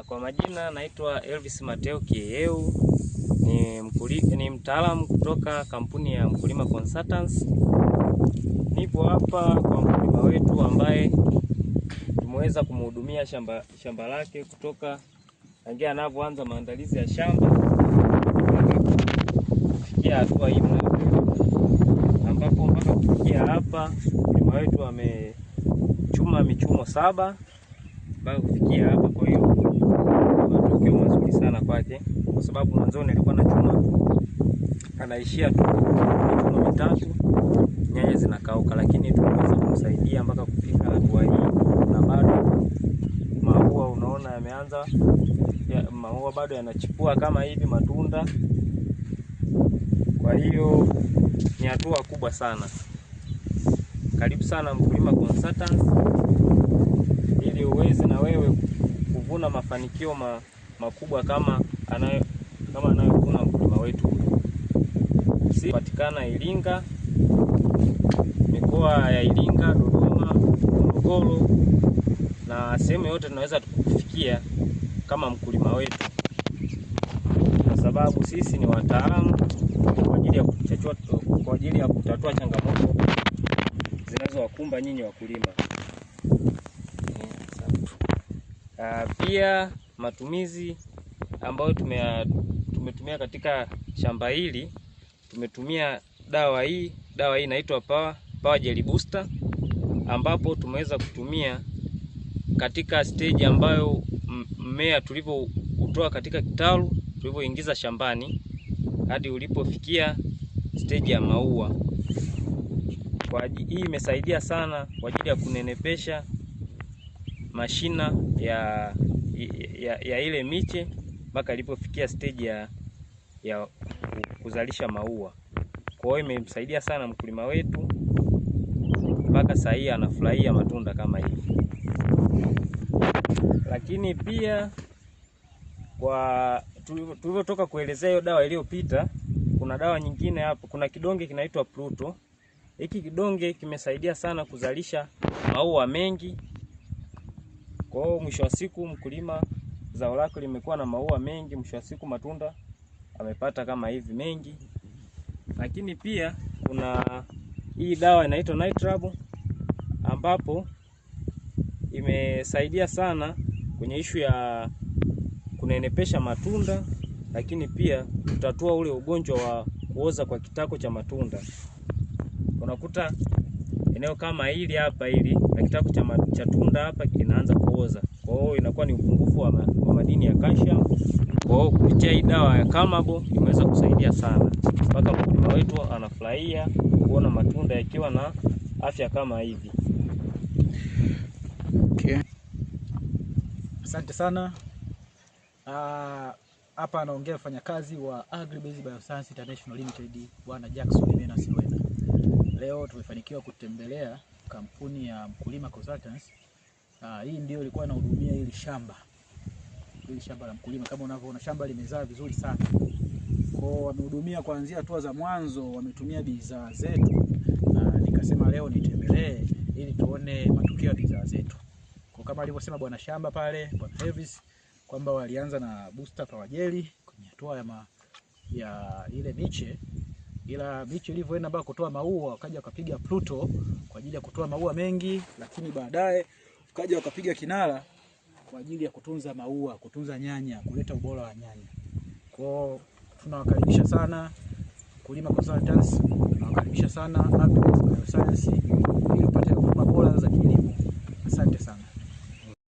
Kwa majina naitwa Elvis Mateo Kieu, ni mtaalamu kutoka kampuni ya Mkulima Consultants. Nipo hapa kwa mkulima wetu ambaye tumeweza kumhudumia shamba lake kutoka tangia anapoanza maandalizi ya shamba kufikia hatua hii ambapo mpaka kufikia hapa mkulima wetu amechuma michumo 7 mpaka kufikia hapa. Kwa hiyo matokeo mazuri sana kwake, kwa sababu mwanzoni alikuwa na chuma anaishia tu michumo 3, nyanya zinakauka, lakini tumeweza kumsaidia mpaka kufika hatua hii, na bado maua unaona yameanza maua bado yanachipua kama hivi matunda. Kwa hiyo ni hatua kubwa sana. Karibu sana Mkulima Consultants ili uweze na wewe kuvuna mafanikio makubwa kama anayovuna mkulima wetu. Sisi patikana Iringa, mikoa ya Iringa, Dodoma, Morogoro na sehemu yote tunaweza tukufikia kama mkulima wetu, kwa sababu sisi ni wataalamu kwa ajili ya kutatua changamoto zinazowakumba nyinyi wakulima. Pia matumizi ambayo tumetumia katika shamba hili, tumetumia dawa hii inaitwa Power Jelly Booster, ambapo tumeweza kutumia katika stage ambayo mmea tulipoutoa katika kitalu, tulipoingiza shambani hadi ulipofikia stage ya maua. Hii imesaidia sana kwa ajili ya kunenepesha mashina ya ile miche mpaka ilipofikia stage ya kuzalisha maua. Kwa hiyo imemsaidia sana mkulima wetu mpaka sasa hivi anafurahia matunda kama hivi. Lakini pia kwa tulivyotoka kuelezea hiyo dawa iliyopita, kuna dawa nyingine hapo, kuna kidonge kinaitwa Pluto. Hiki kidonge kimesaidia sana kuzalisha maua mengi. Kwa hiyo mwisho wa siku mkulima zao lake limekuwa na maua mengi, mwisho wa siku matunda amepata kama hivi mengi. Lakini pia kuna hii dawa inaitwa Nitrab, ambapo imesaidia sana kwenye ishu ya kunenepesha matunda, lakini pia kutatua ule ugonjwa wa kuoza kwa kitako cha matunda. Unakuta eneo kama hili hapa na kitako cha tunda hapa kinaanza kuoza. Kwa hiyo inakuwa ni upungufu wa madini ya calcium. Kwa hiyo kupitia hii dawa ya Kamabo imeweza kusaidia sana mpaka mkulima wetu anafurahia kuona matunda yakiwa na afya kama hivi. Okay. Asante sana. Hapa anaongea mfanyakazi wa Agribase Bioscience International Limited, Bwana Jackson Mena Siwena. Leo tumefanikiwa kutembelea kampuni ya Mkulima Consultants. Hii ndio ilikuwa inahudumia hili shamba la mkulima. Kama unavyoona shamba limezaa vizuri sana. Kwa wamehudumia kuanzia hatua za mwanzo, wametumia bidhaa zetu, na nikasema leo nitembelee ili tuone matukio ya bidhaa zetu. Kwa kama alivyosema bwana shamba pale, Bwana Elvis, kwamba walianza na booster Power Jelly kwenye hatua ya ile miche, ila miche ilivyoenda mpaka kutoa maua wakaja wakapiga Pluto kwa ajili ya kutoa maua mengi, lakini baadaye wakaja wakapiga Kinara kwa ajili ya kutunza maua, kutunza nyanya, kuleta ubora wa nyanya. Kwa tunawakaribisha sana Mkulima Consultants, tunawakaribisha sana Agribase Bioscience